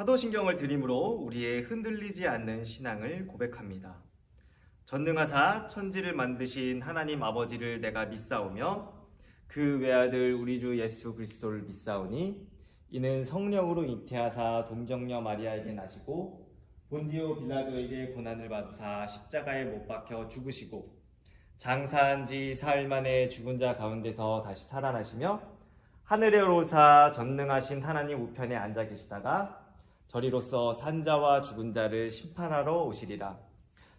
사도신경을 드림으로 우리의 흔들리지 않는 신앙을 고백합니다. 전능하사 천지를 만드신 하나님 아버지를 내가 믿사오며 그 외아들 우리 주 예수 그리스도를 믿사오니 이는 성령으로 잉태하사 동정녀 마리아에게 나시고 본디오 빌라도에게 고난을 받으사 십자가에 못 박혀 죽으시고 장사한 지 사흘 만에 죽은 자 가운데서 다시 살아나시며 하늘에 오르사 전능하신 하나님 우편에 앉아 계시다가 저리로서 산자와 죽은 자를 심판하러 오시리라.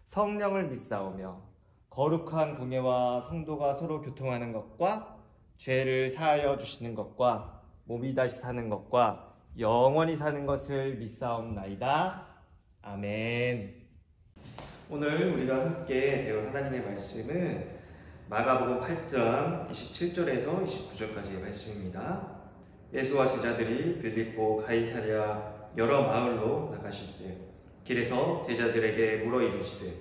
성령을 믿사오며 거룩한 공예와 성도가 서로 교통하는 것과 죄를 사하여 주시는 것과 몸이 다시 사는 것과 영원히 사는 것을 믿사옵나이다. 아멘. 오늘 우리가 함께 배울 하나님의 말씀은 마가복음 8장 27절에서 29절까지의 말씀입니다. 예수와 제자들이 빌립보 가이사랴 여러 마을로 나가실세. 길에서 제자들에게 물어 이르시되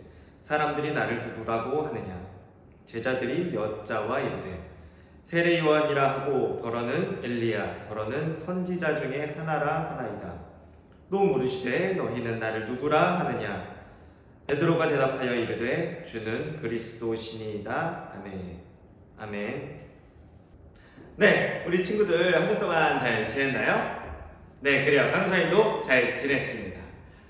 사람들이 나를 누구라고 하느냐. 제자들이 여짜와 이르되 세례 요한이라 하고 더러는 엘리야 더러는 선지자 중에 하나라 하나이다. 또 물으시되 너희는 나를 누구라 하느냐. 베드로가 대답하여 이르되 주는 그리스도시니이다. 아멘. 아멘. 네, 우리 친구들 한 주 동안 잘 지냈나요? 네, 그래요. 강사님도 잘 지냈습니다.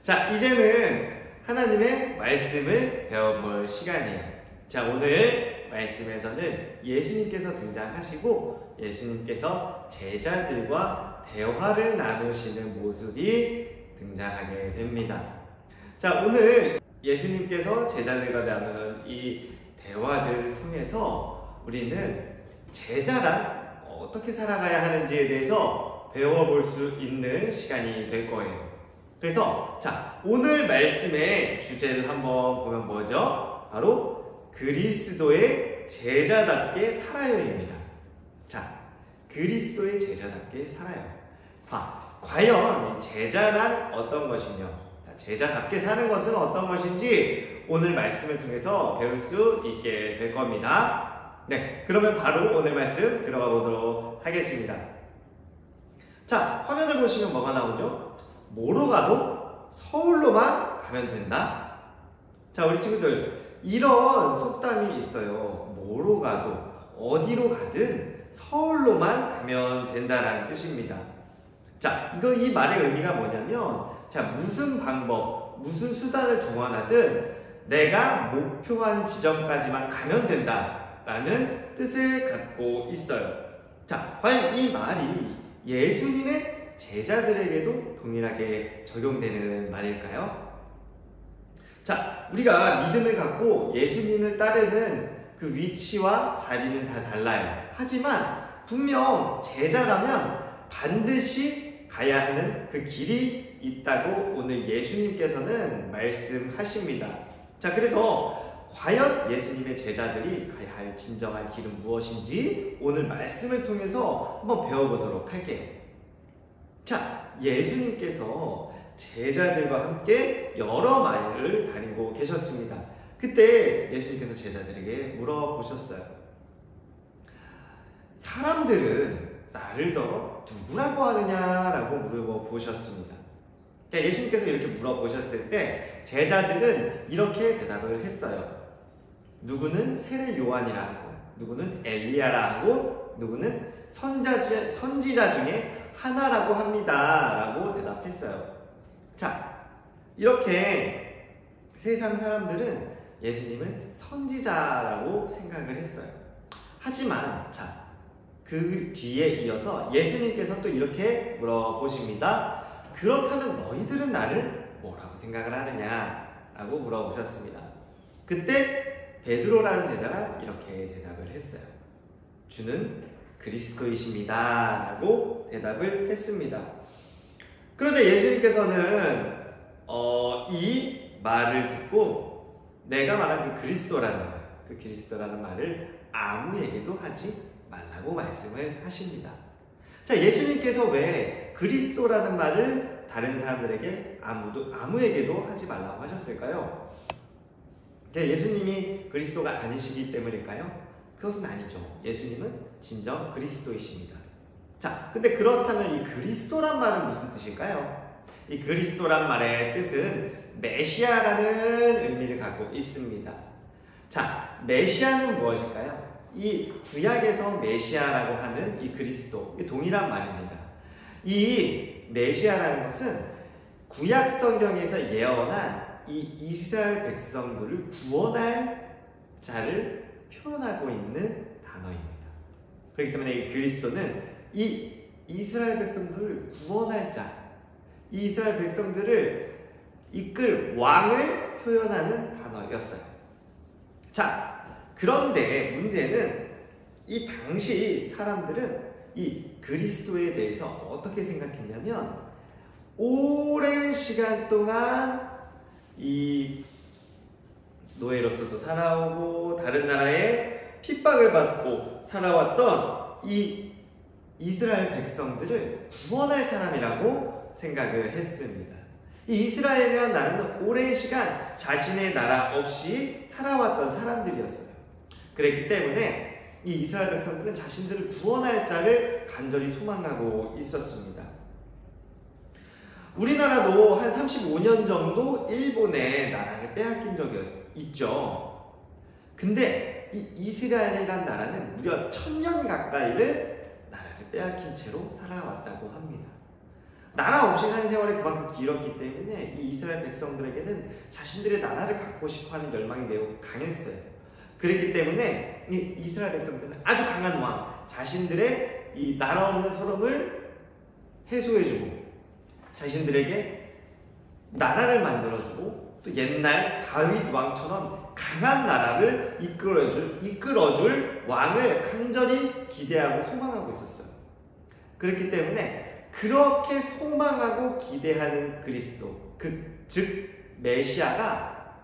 자, 이제는 하나님의 말씀을 배워볼 시간이에요. 자, 오늘 말씀에서는 예수님께서 등장하시고 예수님께서 제자들과 대화를 나누시는 모습이 등장하게 됩니다. 자, 오늘 예수님께서 제자들과 나누는 이 대화들을 통해서 우리는 제자란 어떻게 살아가야 하는지에 대해서 배워볼 수 있는 시간이 될 거예요. 그래서 자, 오늘 말씀의 주제를 한번 보면 뭐죠? 바로 그리스도의 제자답게 살아요입니다. 자, 그리스도의 제자답게 살아요. 과연 이 제자란 어떤 것이며, 자, 제자답게 사는 것은 어떤 것인지 오늘 말씀을 통해서 배울 수 있게 될 겁니다. 네, 그러면 바로 오늘 말씀 들어가 보도록 하겠습니다. 자, 화면을 보시면 뭐가 나오죠? 뭐로 가도 서울로만 가면 된다. 자, 우리 친구들 이런 속담이 있어요. 뭐로 가도 어디로 가든 서울로만 가면 된다라는 뜻입니다. 자, 이 말의 의미가 뭐냐면, 자, 무슨 방법, 무슨 수단을 동원하든 내가 목표한 지점까지만 가면 된다라는 뜻을 갖고 있어요. 자, 과연 이 말이 예수님의 제자들에게도 동일하게 적용되는 말일까요? 자, 우리가 믿음을 갖고 예수님을 따르는 그 위치와 자리는 다 달라요. 하지만 분명 제자라면 반드시 가야 하는 그 길이 있다고 오늘 예수님께서는 말씀하십니다. 자, 그래서 과연 예수님의 제자들이 가야 할 진정한 길은 무엇인지 오늘 말씀을 통해서 한번 배워보도록 할게요. 자, 예수님께서 제자들과 함께 여러 마일을 다니고 계셨습니다. 그때 예수님께서 제자들에게 물어보셨어요. 사람들은 나를 더 누구라고 하느냐라고 물어보셨습니다. 예수님께서 이렇게 물어보셨을 때 제자들은 이렇게 대답을 했어요. 누구는 세례 요한이라 하고, 누구는 엘리야라 하고, 누구는 선지자 중에 하나라고 합니다 라고 대답했어요. 자, 이렇게 세상 사람들은 예수님을 선지자라고 생각을 했어요. 하지만 자, 그 뒤에 이어서 예수님께서 또 이렇게 물어보십니다. 그렇다면 너희들은 나를 뭐라고 생각을 하느냐? 라고 물어보셨습니다. 그때 베드로라는 제자가 이렇게 대답을 했어요. 주는 그리스도이십니다 라고 대답을 했습니다. 그러자 예수님께서는 이 말을 듣고 내가 말한 그 그리스도라는 말을 아무에게도 하지 말라고 말씀을 하십니다. 자, 예수님께서 왜 그리스도라는 말을 다른 사람들에게 아무에게도 하지 말라고 하셨을까요? 예수님이 그리스도가 아니시기 때문일까요? 그것은 아니죠. 예수님은 진정 그리스도이십니다. 자, 근데 그렇다면 이 그리스도란 말은 무슨 뜻일까요? 이 그리스도란 말의 뜻은 메시아라는 의미를 갖고 있습니다. 자, 메시아는 무엇일까요? 이 구약에서 메시아라고 하는 이 그리스도, 동일한 말입니다. 이 메시아라는 것은 구약 성경에서 예언한 이 이스라엘 백성들을 구원할 자를 표현하고 있는 단어입니다. 그렇기 때문에 이 그리스도는 이 이스라엘 백성들을 구원할 자, 이 이스라엘 백성들을 이끌 왕을 표현하는 단어였어요. 자, 그런데 문제는 이 당시 사람들은 이 그리스도에 대해서 어떻게 생각했냐면, 오랜 시간 동안 이 노예로서도 살아오고 다른 나라에 핍박을 받고 살아왔던 이 이스라엘 백성들을 구원할 사람이라고 생각을 했습니다. 이 이스라엘이라는 나라는 오랜 시간 자신의 나라 없이 살아왔던 사람들이었어요. 그랬기 때문에 이 이스라엘 백성들은 자신들을 구원할 자를 간절히 소망하고 있었습니다. 우리나라도 한 35년 정도 일본의 나라를 빼앗긴 적이 있죠. 근데 이 이스라엘이라는 나라는 무려 1000년 가까이를 나라를 빼앗긴 채로 살아왔다고 합니다. 나라 없이 산 세월이 그만큼 길었기 때문에 이 이스라엘 백성들에게는 자신들의 나라를 갖고 싶어하는 열망이 매우 강했어요. 그렇기 때문에 이 이스라엘 백성들은 아주 강한 왕, 자신들의 이 나라 없는 서름을 해소해주고 자신들에게 나라를 만들어주고 또 옛날 다윗 왕처럼 강한 나라를 이끌어줄 왕을 간절히 기대하고 소망하고 있었어요. 그렇기 때문에 그렇게 소망하고 기대하는 그리스도, 즉 메시아가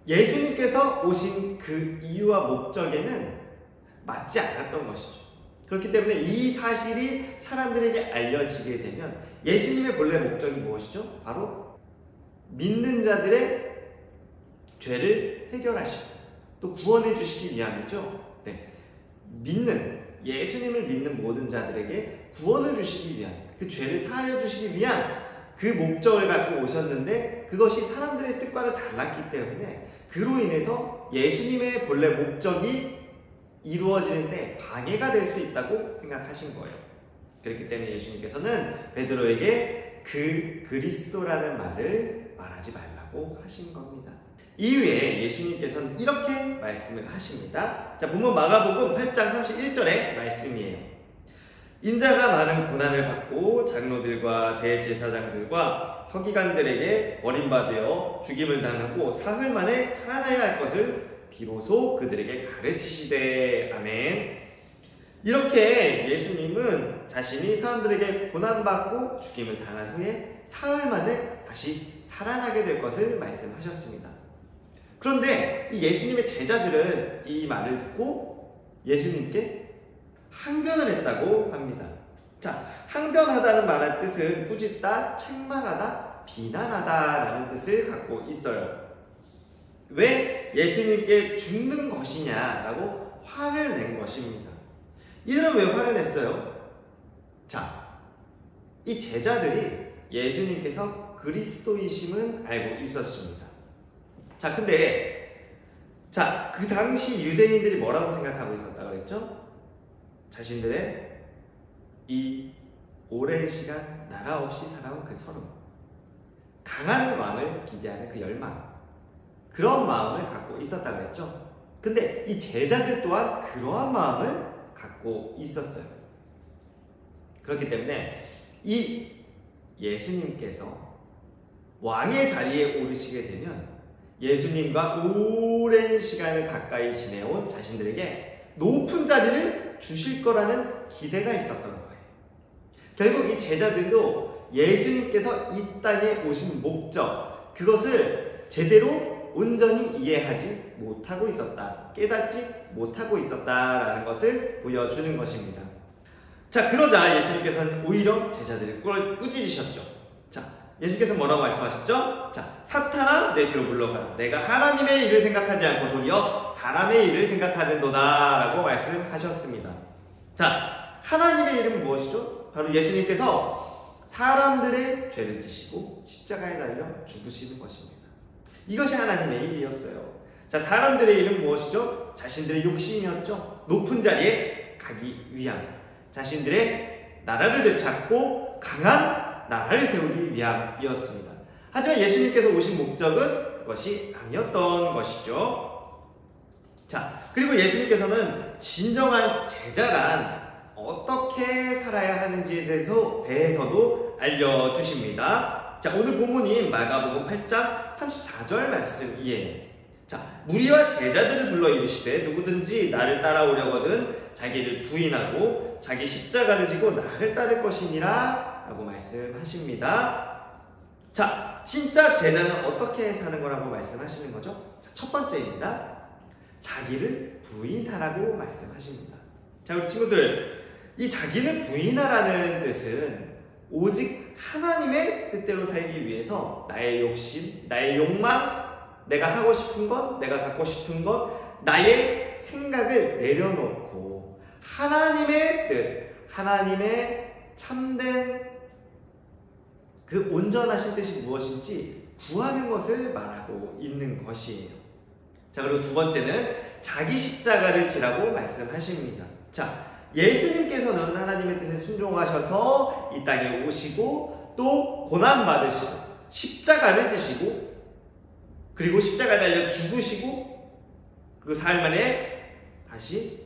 예수님께서 오신 그 이유와 목적에는 맞지 않았던 것이죠. 그렇기 때문에 이 사실이 사람들에게 알려지게 되면 예수님의 본래 목적이 무엇이죠? 바로 믿는 자들의 죄를 해결하시고 또 구원해 주시기 위함이죠. 네. 예수님을 믿는 모든 자들에게 구원을 주시기 위한, 그 죄를 사하여 주시기 위한 그 목적을 갖고 오셨는데 그것이 사람들의 뜻과는 달랐기 때문에 그로 인해서 예수님의 본래 목적이 이루어지는데 방해가 될 수 있다고 생각하신 거예요. 그렇기 때문에 예수님께서는 베드로에게 그 그리스도라는 말을 말하지 말라고 하신 겁니다. 이후에 예수님께서는 이렇게 말씀을 하십니다. 자, 본문 마가복음 8장 31절의 말씀이에요. 인자가 많은 고난을 받고 장로들과 대제사장들과 서기관들에게 버림받아 죽임을 당하고 사흘 만에 살아나야 할 것을 비로소 그들에게 가르치시되. 아멘. 이렇게 예수님은 자신이 사람들에게 고난받고 죽임을 당한 후에 사흘 만에 다시 살아나게 될 것을 말씀하셨습니다. 그런데 이 예수님의 제자들은 이 말을 듣고 예수님께 항변을 했다고 합니다. 자, 항변하다는 말의 뜻은 꾸짖다, 책망하다, 비난하다 라는 뜻을 갖고 있어요. 왜 예수님께 죽는 것이냐라고 화를 낸 것입니다. 이들은 왜 화를 냈어요? 자, 이 제자들이 예수님께서 그리스도이심은 알고 있었습니다. 자, 근데 그 당시 유대인들이 뭐라고 생각하고 있었다 그랬죠? 자신들의 이 오랜 시간 나라 없이 살아온 그 서름, 강한 왕을 기대하는 그 열망, 그런 마음을 갖고 있었다 그랬죠? 근데 이 제자들 또한 그러한 마음을 갖고 있었어요. 그렇기 때문에 이 예수님께서 왕의 자리에 오르시게 되면 예수님과 오랜 시간을 가까이 지내온 자신들에게 높은 자리를 주실 거라는 기대가 있었던 거예요. 결국 이 제자들도 예수님께서 이 땅에 오신 목적, 그것을 제대로 온전히 이해하지 못하고 있었다, 깨닫지 못하고 있었다라는 것을 보여주는 것입니다. 자, 그러자 예수님께서는 오히려 제자들을 꾸짖으셨죠. 자, 예수님께서 뭐라고 말씀하셨죠? 자, 사탄아 내 뒤로 물러가라. 내가 하나님의 일을 생각하지 않고 도리어 사람의 일을 생각하는도다 라고 말씀하셨습니다. 자, 하나님의 일은 무엇이죠? 바로 예수님께서 사람들의 죄를 지시고 십자가에 달려 죽으시는 것입니다. 이것이 하나님의 일이었어요. 자, 사람들의 일은 무엇이죠? 자신들의 욕심이었죠. 높은 자리에 가기 위함, 자신들의 나라를 되찾고 강한 나라를 세우기 위함이었습니다. 하지만 예수님께서 오신 목적은 그것이 아니었던 것이죠. 자, 그리고 예수님께서는 진정한 제자란 어떻게 살아야 하는지에 대해서도 알려주십니다. 자, 오늘 본문인 마가복음 8장 34절 말씀이에요. 자, 무리와 제자들을 불러 이르시되 누구든지 나를 따라오려거든 자기를 부인하고 자기 십자가를 지고 나를 따를 것이니라 라고 말씀하십니다. 자, 진짜 제자는 어떻게 사는 거라고 말씀하시는 거죠? 자, 첫 번째입니다. 자기를 부인하라고 말씀하십니다. 자, 우리 친구들, 이 자기를 부인하라는 뜻은 오직 하나님의 뜻대로 살기 위해서 나의 욕심, 나의 욕망, 내가 하고 싶은 것, 내가 갖고 싶은 것, 나의 생각을 내려놓고 하나님의 뜻, 하나님의 참된 그 온전하신 뜻이 무엇인지 구하는 것을 말하고 있는 것이에요. 자, 그리고 두 번째는 자기 십자가를 지라고 말씀하십니다. 자, 예수님께서는 하나님의 뜻에 순종하셔서 이 땅에 오시고 또 고난받으시고 십자가를 지시고 그리고 십자가에 달려 죽으시고 그리고 사흘 만에 다시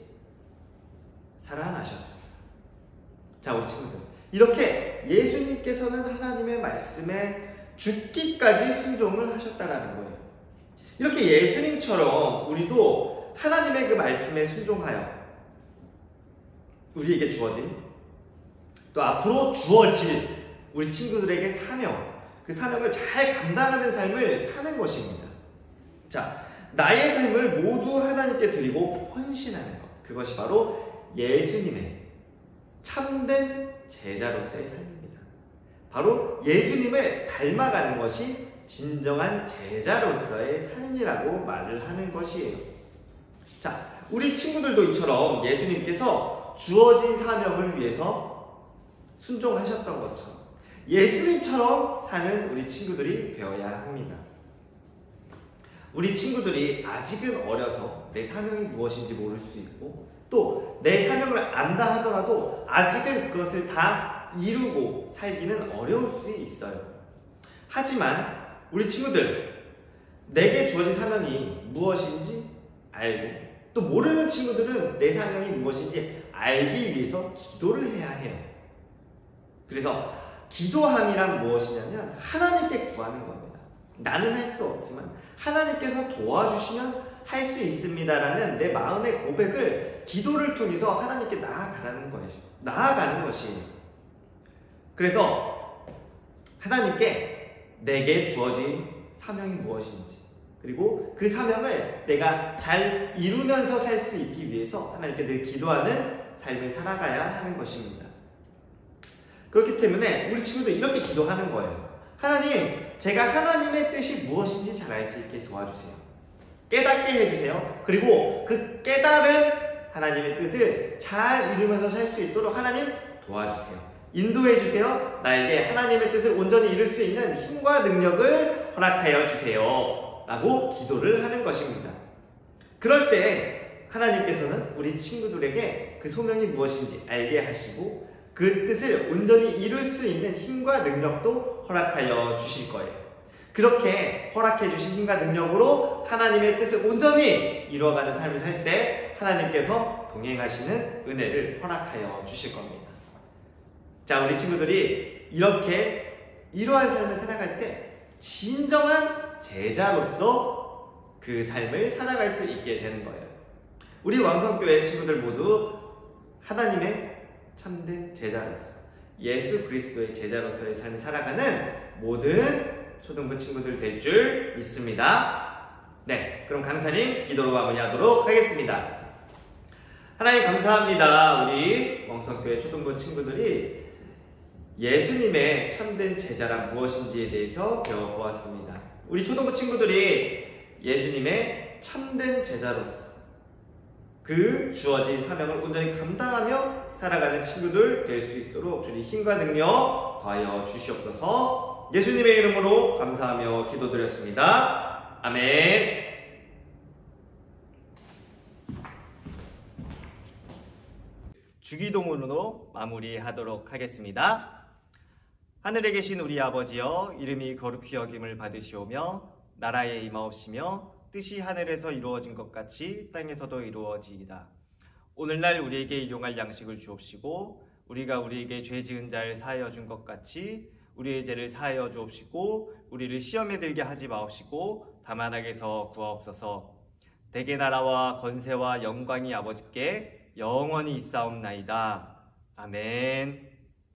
살아나셨습니다. 자, 우리 친구들, 이렇게 예수님께서는 하나님의 말씀에 죽기까지 순종을 하셨다라는 거예요. 이렇게 예수님처럼 우리도 하나님의 그 말씀에 순종하여 우리에게 주어진 또 앞으로 주어질 우리 친구들에게 사명, 그 사명을 잘 감당하는 삶을 사는 것입니다. 자, 나의 삶을 모두 하나님께 드리고 헌신하는 것, 그것이 바로 예수님의 참된 제자로서의 삶입니다. 바로 예수님을 닮아가는 것이 진정한 제자로서의 삶이라고 말을 하는 것이에요. 자, 우리 친구들도 이처럼 예수님께서 주어진 사명을 위해서 순종하셨던 것처럼 예수님처럼 사는 우리 친구들이 되어야 합니다. 우리 친구들이 아직은 어려서 내 사명이 무엇인지 모를 수 있고 또 내 사명을 안다 하더라도 아직은 그것을 다 이루고 살기는 어려울 수 있어요. 하지만 우리 친구들, 내게 주어진 사명이 무엇인지 알고 또 모르는 친구들은 내 사명이 무엇인지 알기 위해서 기도를 해야 해요. 그래서 기도함이란 무엇이냐면 하나님께 구하는 겁니다. 나는 할 수 없지만 하나님께서 도와주시면 할 수 있습니다라는 내 마음의 고백을 기도를 통해서 하나님께 나아가는 것이에요. 그래서 하나님께 내게 주어진 사명이 무엇인지 그리고 그 사명을 내가 잘 이루면서 살 수 있기 위해서 하나님께 늘 기도하는 삶을 살아가야 하는 것입니다. 그렇기 때문에 우리 친구들 이렇게 기도하는 거예요. 하나님, 제가 하나님의 뜻이 무엇인지 잘 알 수 있게 도와주세요. 깨닫게 해주세요. 그리고 그 깨달은 하나님의 뜻을 잘 이루면서 살 수 있도록 하나님 도와주세요. 인도해주세요. 나에게 하나님의 뜻을 온전히 이룰 수 있는 힘과 능력을 허락하여 주세요. 라고 기도를 하는 것입니다. 그럴 때 하나님께서는 우리 친구들에게 그 소명이 무엇인지 알게 하시고 그 뜻을 온전히 이룰 수 있는 힘과 능력도 허락하여 주실 거예요. 그렇게 허락해 주신 힘과 능력으로 하나님의 뜻을 온전히 이루어가는 삶을 살 때 하나님께서 동행하시는 은혜를 허락하여 주실 겁니다. 자, 우리 친구들이 이렇게 이러한 삶을 살아갈 때 진정한 제자로서 그 삶을 살아갈 수 있게 되는 거예요. 우리 왕성교회 친구들 모두 하나님의 참된 제자로서 예수 그리스도의 제자로서의 삶을 살아가는 모든 초등부 친구들 될 줄 믿습니다. 네, 그럼 강사님 기도로 마무리하도록 하겠습니다. 하나님 감사합니다. 우리 왕성교회 초등부 친구들이 예수님의 참된 제자란 무엇인지에 대해서 배워보았습니다. 우리 초등부 친구들이 예수님의 참된 제자로서 그 주어진 사명을 온전히 감당하며 살아가는 친구들 될 수 있도록 주님 힘과 능력 더하여 주시옵소서. 예수님의 이름으로 감사하며 기도드렸습니다. 아멘. 주기도문으로 마무리하도록 하겠습니다. 하늘에 계신 우리 아버지여, 이름이 거룩히 여김을 받으시오며 나라에 임하옵시며 뜻이 하늘에서 이루어진 것 같이 땅에서도 이루어지이다. 오늘날 우리에게 일용할 양식을 주옵시고 우리가 우리에게 죄 지은 자를 사하여 준 것 같이 우리의 죄를 사하여 주옵시고 우리를 시험에 들게 하지 마옵시고 다만 악에서 구하옵소서. 대개 나라와 권세와 영광이 아버지께 영원히 있사옵나이다. 아멘.